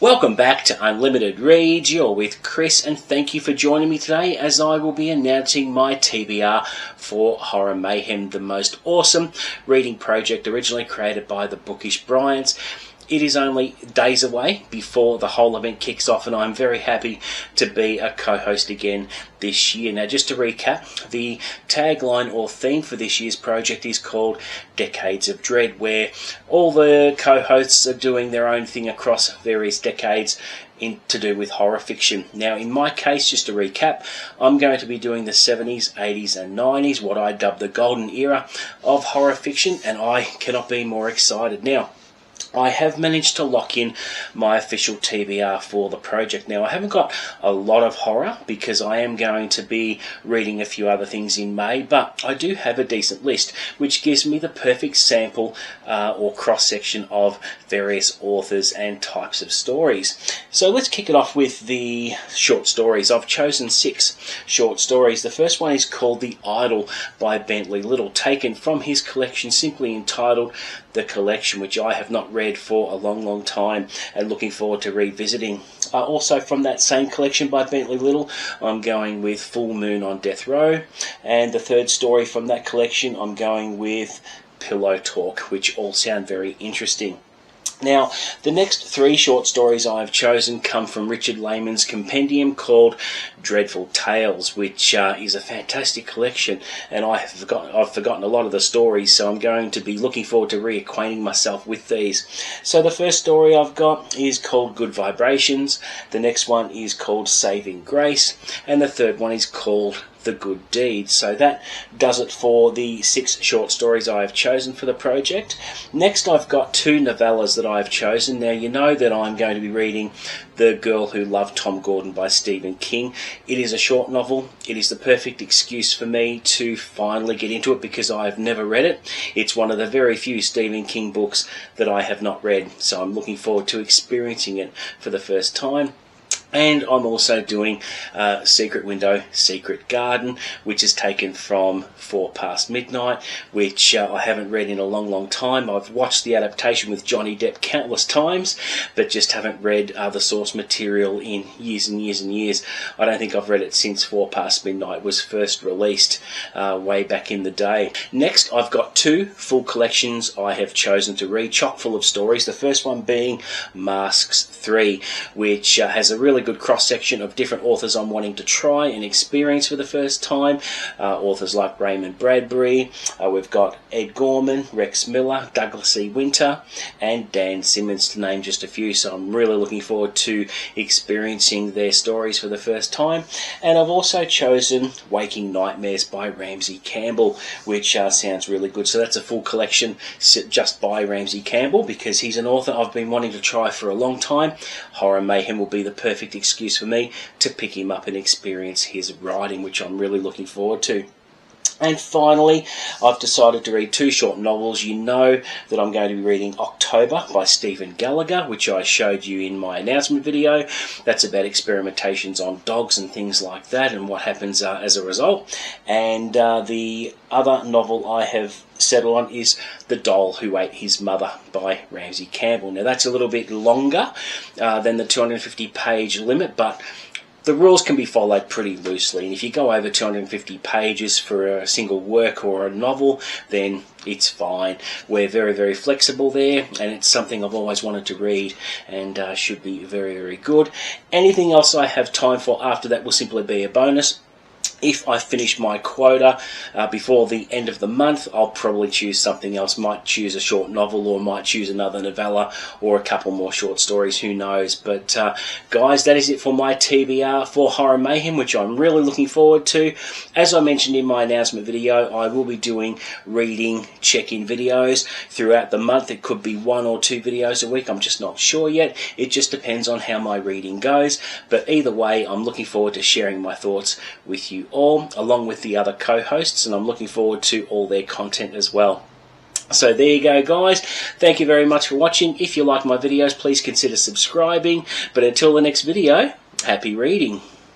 Welcome back to Unlimited Reads. You're with Chris, and thank you for joining me today as I will be announcing my TBR for Horror Mayhem, the most awesome reading project originally created by the Bookish Bryants. It is only days away before the whole event kicks off, and I'm very happy to be a co-host again this year. Now, just to recap, the tagline or theme for this year's project is called Decades of Dread, where all the co-hosts are doing their own thing across various decades to do with horror fiction. Now, in my case, just to recap, I'm going to be doing the 70s, 80s and 90s, what I dub the golden era of horror fiction, and I cannot be more excited. Now, I have managed to lock in my official TBR for the project. Now, I haven't got a lot of horror because I am going to be reading a few other things in May, but I do have a decent list, which gives me the perfect sample or cross-section of various authors and types of stories. So let's kick it off with the short stories. I've chosen 6 short stories. The first one is called The Idol by Bentley Little, taken from his collection simply entitled The Collection, which I have not read for a long time and looking forward to revisiting. Also from that same collection by Bentley Little, I'm going with Full Moon on Death Row, and the third story from that collection I'm going with Pillow Talk, which all sound very interesting. Now, the next 3 short stories I've chosen come from Richard Lehman's compendium called Dreadful Tales, which is a fantastic collection, and I've forgotten a lot of the stories, so I'm going to be looking forward to reacquainting myself with these. So the first story I've got is called Good Vibrations, the next one is called Saving Grace, and the third one is called The Good Deed. So that does it for the 6 short stories I have chosen for the project. Next, I've got 2 novellas that I've chosen. Now, you know that I'm going to be reading The Girl Who Loved Tom Gordon by Stephen King. It is a short novel. It is the perfect excuse for me to finally get into it because I have never read it. It's one of the very few Stephen King books that I have not read, so I'm looking forward to experiencing it for the first time. And I'm also doing Secret Window, Secret Garden, which is taken from 4 Past Midnight, which I haven't read in a long time. I've watched the adaptation with Johnny Depp countless times, but just haven't read the source material in years and years. I don't think I've read it since 4 Past Midnight was first released way back in the day. Next, I've got 2 full collections I have chosen to read, chock full of stories. The first one being Masks 3, which has a really good cross-section of different authors I'm wanting to try and experience for the first time. Authors like Raymond Bradbury, we've got Ed Gorman, Rex Miller, Douglas E. Winter, and Dan Simmons, to name just a few. So I'm really looking forward to experiencing their stories for the first time. And I've also chosen Waking Nightmares by Ramsey Campbell, which sounds really good. So that's a full collection just by Ramsey Campbell because he's an author I've been wanting to try for a long time. Horror Mayhem will be the perfect excuse for me to pick him up and experience his writing, which I'm really looking forward to. And finally, I've decided to read 2 short novels. You know that I'm going to be reading October by Stephen Gallagher, which I showed you in my announcement video. That's about experimentations on dogs and things like that and what happens as a result. And the other novel I have settled on is The Doll Who Ate His Mother by Ramsey Campbell. Now, that's a little bit longer than the 250-page limit, but the rules can be followed pretty loosely, and if you go over 250 pages for a single work or a novel, then it's fine. We're very flexible there, and it's something I've always wanted to read and should be very good. Anything else I have time for after that will simply be a bonus. If I finish my quota before the end of the month, I'll probably choose something else. Might choose a short novel, or might choose another novella, or a couple more short stories, who knows. But guys, that is it for my TBR for Horror Mayhem, which I'm really looking forward to. As I mentioned in my announcement video, I will be doing reading check-in videos throughout the month. It could be 1 or 2 videos a week, I'm just not sure yet. It just depends on how my reading goes. But either way, I'm looking forward to sharing my thoughts with you all, along with the other co-hosts, and I'm looking forward to all their content as well. So there you go, guys. Thank you very much for watching. If you like my videos, please consider subscribing. But until the next video, happy reading.